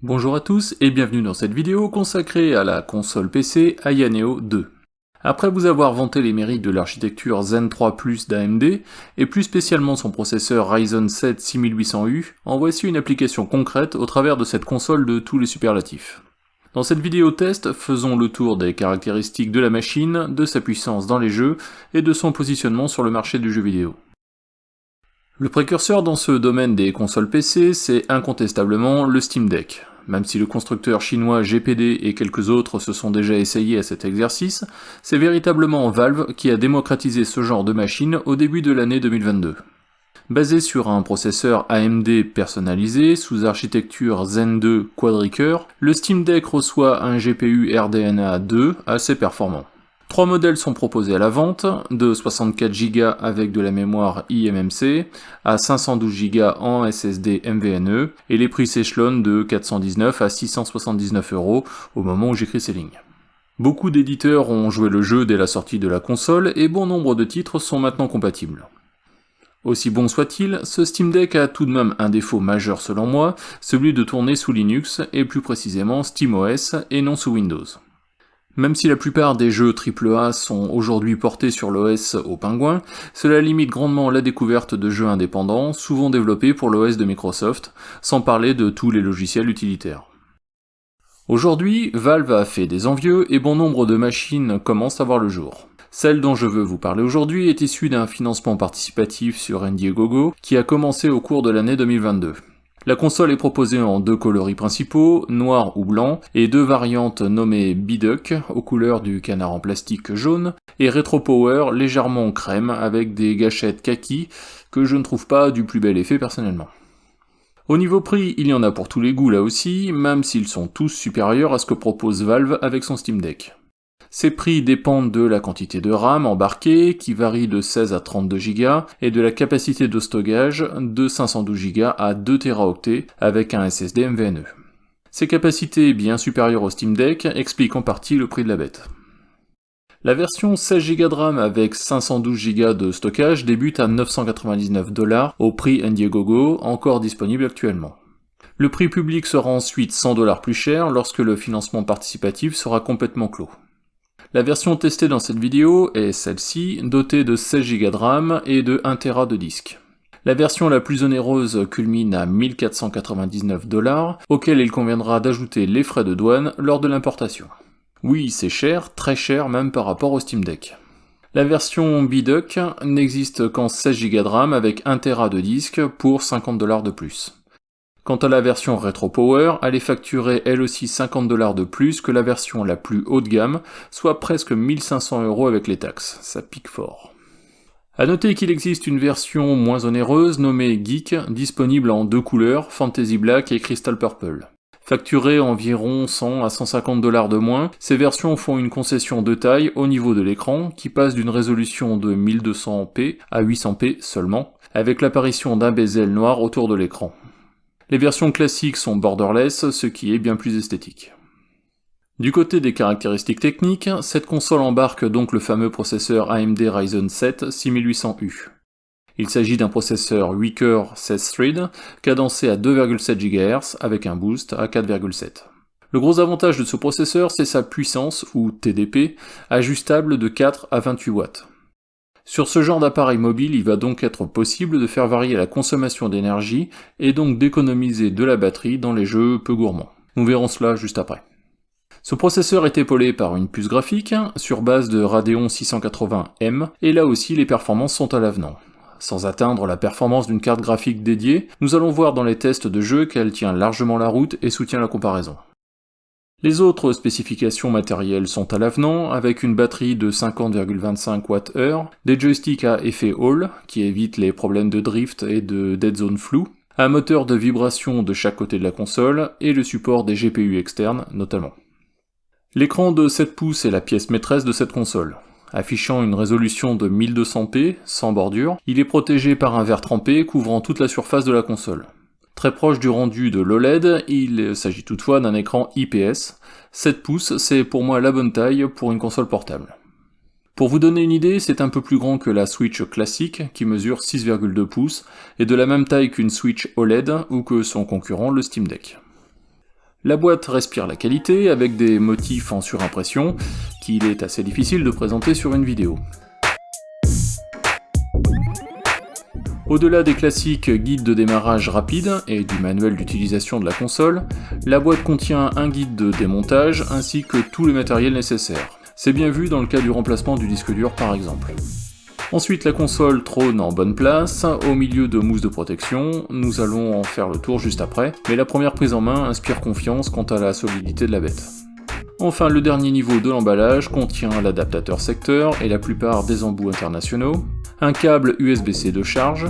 Bonjour à tous et bienvenue dans cette vidéo consacrée à la console PC Aya Neo 2. Après vous avoir vanté les mérites de l'architecture Zen 3 Plus d'AMD, et plus spécialement son processeur Ryzen 7 6800U, en voici une application concrète au travers de cette console de tous les superlatifs. Dans cette vidéo test, faisons le tour des caractéristiques de la machine, de sa puissance dans les jeux, et de son positionnement sur le marché du jeu vidéo. Le précurseur dans ce domaine des consoles PC, c'est incontestablement le Steam Deck. Même si le constructeur chinois GPD et quelques autres se sont déjà essayés à cet exercice, c'est véritablement Valve qui a démocratisé ce genre de machine au début de l'année 2022. Basé sur un processeur AMD personnalisé sous architecture Zen 2 Quadricœur, le Steam Deck reçoit un GPU RDNA 2 assez performant. 3 modèles sont proposés à la vente, de 64 Go avec de la mémoire eMMC à 512 Go en SSD MVNE, et les prix s'échelonnent de 419 à 679 € au moment où j'écris ces lignes. Beaucoup d'éditeurs ont joué le jeu dès la sortie de la console, et bon nombre de titres sont maintenant compatibles. Aussi bon soit-il, ce Steam Deck a tout de même un défaut majeur selon moi, celui de tourner sous Linux, et plus précisément SteamOS, et non sous Windows. Même si la plupart des jeux AAA sont aujourd'hui portés sur l'OS au pingouin, cela limite grandement la découverte de jeux indépendants, souvent développés pour l'OS de Microsoft, sans parler de tous les logiciels utilitaires. Aujourd'hui, Valve a fait des envieux et bon nombre de machines commencent à voir le jour. Celle dont je veux vous parler aujourd'hui est issue d'un financement participatif sur Indiegogo qui a commencé au cours de l'année 2022. La console est proposée en 2 coloris principaux, noir ou blanc, et 2 variantes nommées Biduck, aux couleurs du canard en plastique jaune, et Retro Power légèrement crème avec des gâchettes kaki que je ne trouve pas du plus bel effet personnellement. Au niveau prix, il y en a pour tous les goûts là aussi, même s'ils sont tous supérieurs à ce que propose Valve avec son Steam Deck. Ces prix dépendent de la quantité de RAM embarquée, qui varie de 16 à 32 Go, et de la capacité de stockage de 512 Go à 2 Teraoctets avec un SSD MVNE. Ces capacités bien supérieures au Steam Deck expliquent en partie le prix de la bête. La version 16 Go de RAM avec 512 Go de stockage débute à 999 $ au prix Indiegogo, encore disponible actuellement. Le prix public sera ensuite 100 $ plus cher lorsque le financement participatif sera complètement clos. La version testée dans cette vidéo est celle-ci, dotée de 16 Go de RAM et de 1 Tera de disque. La version la plus onéreuse culmine à 1499 $, auquel il conviendra d'ajouter les frais de douane lors de l'importation. Oui, c'est cher, très cher même par rapport au Steam Deck. La version Biduck n'existe qu'en 16 Go de RAM avec 1 Tera de disque pour 50 $ de plus. Quant à la version Retro Power, elle est facturée elle aussi 50 $ de plus que la version la plus haut de gamme, soit presque 1500 € avec les taxes, ça pique fort. A noter qu'il existe une version moins onéreuse nommée Geek, disponible en 2 couleurs, Fantasy Black et Crystal Purple. Facturée environ 100 à 150 $ de moins, ces versions font une concession de taille au niveau de l'écran, qui passe d'une résolution de 1200p à 800p seulement, avec l'apparition d'un bezel noir autour de l'écran. Les versions classiques sont borderless, ce qui est bien plus esthétique. Du côté des caractéristiques techniques, cette console embarque donc le fameux processeur AMD Ryzen 7 6800U. Il s'agit d'un processeur 8 cœurs 16 threads, cadencé à 2,7 GHz avec un boost à 4,7. Le gros avantage de ce processeur, c'est sa puissance, ou TDP, ajustable de 4 à 28 watts. Sur ce genre d'appareil mobile, il va donc être possible de faire varier la consommation d'énergie et donc d'économiser de la batterie dans les jeux peu gourmands. Nous verrons cela juste après. Ce processeur est épaulé par une puce graphique sur base de Radeon 680M et là aussi les performances sont à l'avenant. Sans atteindre la performance d'une carte graphique dédiée, nous allons voir dans les tests de jeu qu'elle tient largement la route et soutient la comparaison. Les autres spécifications matérielles sont à l'avenant, avec une batterie de 50,25 Wh, des joysticks à effet Hall, qui évitent les problèmes de drift et de dead zone flou, un moteur de vibration de chaque côté de la console, et le support des GPU externes notamment. L'écran de 7 pouces est la pièce maîtresse de cette console. Affichant une résolution de 1200p, sans bordure, il est protégé par un verre trempé couvrant toute la surface de la console. Très proche du rendu de l'OLED, il s'agit toutefois d'un écran IPS. 7 pouces, c'est pour moi la bonne taille pour une console portable. Pour vous donner une idée, c'est un peu plus grand que la Switch classique, qui mesure 6,2 pouces, et de la même taille qu'une Switch OLED ou que son concurrent, le Steam Deck. La boîte respire la qualité, avec des motifs en surimpression, qu'il est assez difficile de présenter sur une vidéo. Au-delà des classiques guides de démarrage rapide et du manuel d'utilisation de la console, la boîte contient un guide de démontage ainsi que tout le matériel nécessaire. C'est bien vu dans le cas du remplacement du disque dur par exemple. Ensuite, la console trône en bonne place, au milieu de mousse de protection, nous allons en faire le tour juste après, mais la première prise en main inspire confiance quant à la solidité de la bête. Enfin, le dernier niveau de l'emballage contient l'adaptateur secteur et la plupart des embouts internationaux, un câble USB-C de charge,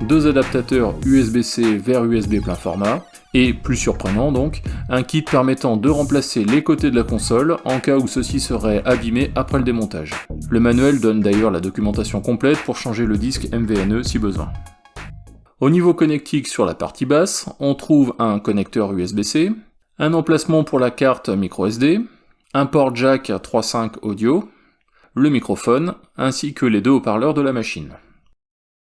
2 adaptateurs USB-C vers USB plein format, et, plus surprenant donc, un kit permettant de remplacer les côtés de la console en cas où ceux-ci seraient abîmés après le démontage. Le manuel donne d'ailleurs la documentation complète pour changer le disque MVNE si besoin. Au niveau connectique sur la partie basse, on trouve un connecteur USB-C, un emplacement pour la carte microSD, un port jack 3.5 audio, le microphone, ainsi que les 2 haut-parleurs de la machine.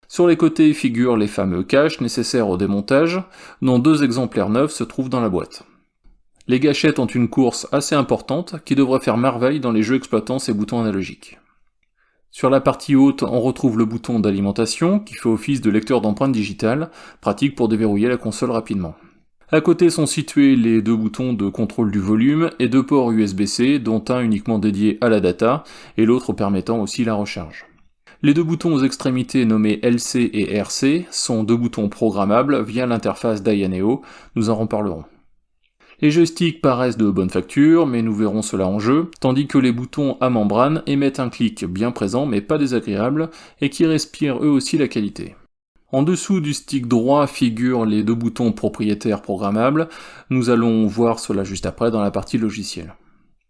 Sur les côtés figurent les fameux caches nécessaires au démontage, dont 2 exemplaires neufs se trouvent dans la boîte. Les gâchettes ont une course assez importante qui devrait faire merveille dans les jeux exploitant ces boutons analogiques. Sur la partie haute, on retrouve le bouton d'alimentation qui fait office de lecteur d'empreintes digitales, pratique pour déverrouiller la console rapidement. À côté sont situés les 2 boutons de contrôle du volume et 2 ports USB-C, dont un uniquement dédié à la data et l'autre permettant aussi la recharge. Les 2 boutons aux extrémités nommés LC et RC sont 2 boutons programmables via l'interface d'Ayaneo, nous en reparlerons. Les joysticks paraissent de bonne facture, mais nous verrons cela en jeu, tandis que les boutons à membrane émettent un clic bien présent mais pas désagréable, et qui respirent eux aussi la qualité. En dessous du stick droit figurent les 2 boutons propriétaires programmables, nous allons voir cela juste après dans la partie logicielle.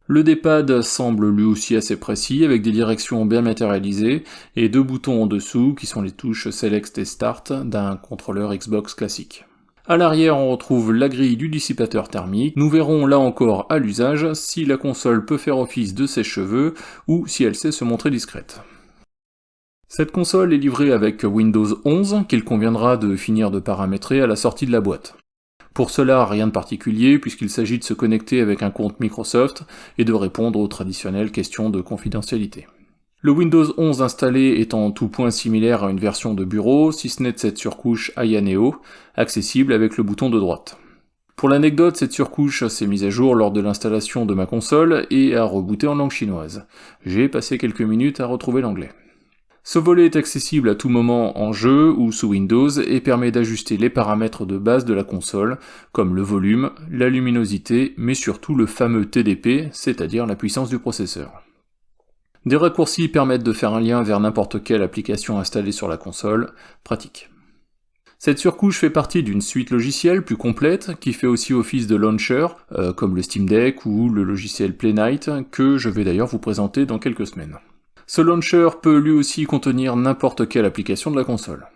Le D-pad semble lui aussi assez précis, avec des directions bien matérialisées, et 2 boutons en dessous qui sont les touches Select et Start d'un contrôleur Xbox classique. À l'arrière, on retrouve la grille du dissipateur thermique. Nous verrons là encore à l'usage si la console peut faire office de sèche-cheveux ou si elle sait se montrer discrète. Cette console est livrée avec Windows 11 qu'il conviendra de finir de paramétrer à la sortie de la boîte. Pour cela, rien de particulier puisqu'il s'agit de se connecter avec un compte Microsoft et de répondre aux traditionnelles questions de confidentialité. Le Windows 11 installé est en tout point similaire à une version de bureau, si ce n'est de cette surcouche Ayaneo, accessible avec le bouton de droite. Pour l'anecdote, cette surcouche s'est mise à jour lors de l'installation de ma console et a rebooté en langue chinoise. J'ai passé quelques minutes à retrouver l'anglais. Ce volet est accessible à tout moment en jeu ou sous Windows et permet d'ajuster les paramètres de base de la console, comme le volume, la luminosité, mais surtout le fameux TDP, c'est-à-dire la puissance du processeur. Des raccourcis permettent de faire un lien vers n'importe quelle application installée sur la console, pratique. Cette surcouche fait partie d'une suite logicielle plus complète qui fait aussi office de launcher, comme le Steam Deck ou le logiciel Playnite, que je vais d'ailleurs vous présenter dans quelques semaines. Ce launcher peut lui aussi contenir n'importe quelle application de la console.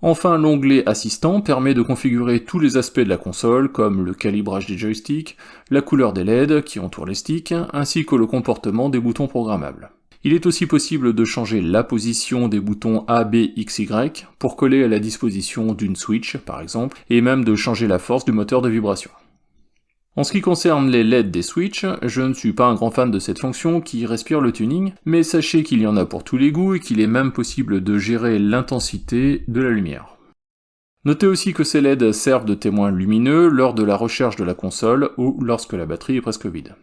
Enfin, l'onglet Assistant permet de configurer tous les aspects de la console, comme le calibrage des joysticks, la couleur des LED qui entourent les sticks, ainsi que le comportement des boutons programmables. Il est aussi possible de changer la position des boutons A, B, X, Y pour coller à la disposition d'une Switch, par exemple, et même de changer la force du moteur de vibration. En ce qui concerne les LED des Switch, je ne suis pas un grand fan de cette fonction qui respire le tuning, mais sachez qu'il y en a pour tous les goûts et qu'il est même possible de gérer l'intensité de la lumière. Notez aussi que ces LED servent de témoins lumineux lors de la recharge de la console ou lorsque la batterie est presque vide.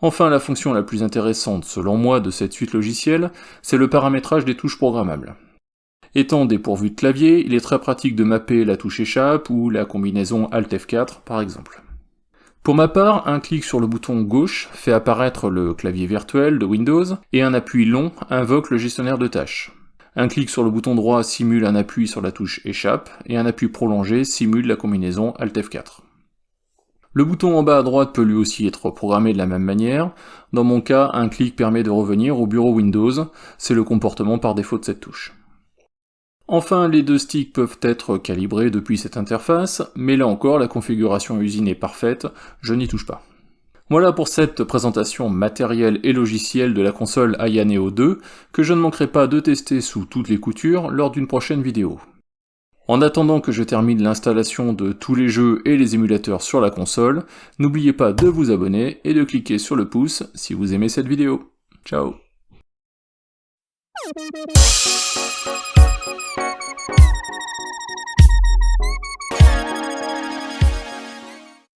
Enfin, la fonction la plus intéressante selon moi de cette suite logicielle, c'est le paramétrage des touches programmables. Étant dépourvu de clavier, il est très pratique de mapper la touche échappe ou la combinaison Alt F4 par exemple. Pour ma part, un clic sur le bouton gauche fait apparaître le clavier virtuel de Windows, et un appui long invoque le gestionnaire de tâches. Un clic sur le bouton droit simule un appui sur la touche échappe, et un appui prolongé simule la combinaison Alt F4. Le bouton en bas à droite peut lui aussi être programmé de la même manière. Dans mon cas, un clic permet de revenir au bureau Windows, c'est le comportement par défaut de cette touche. Enfin, les 2 sticks peuvent être calibrés depuis cette interface, mais là encore la configuration usine est parfaite, je n'y touche pas. Voilà pour cette présentation matérielle et logicielle de la console Aya Neo 2, que je ne manquerai pas de tester sous toutes les coutures lors d'une prochaine vidéo. En attendant que je termine l'installation de tous les jeux et les émulateurs sur la console, n'oubliez pas de vous abonner et de cliquer sur le pouce si vous aimez cette vidéo. Ciao!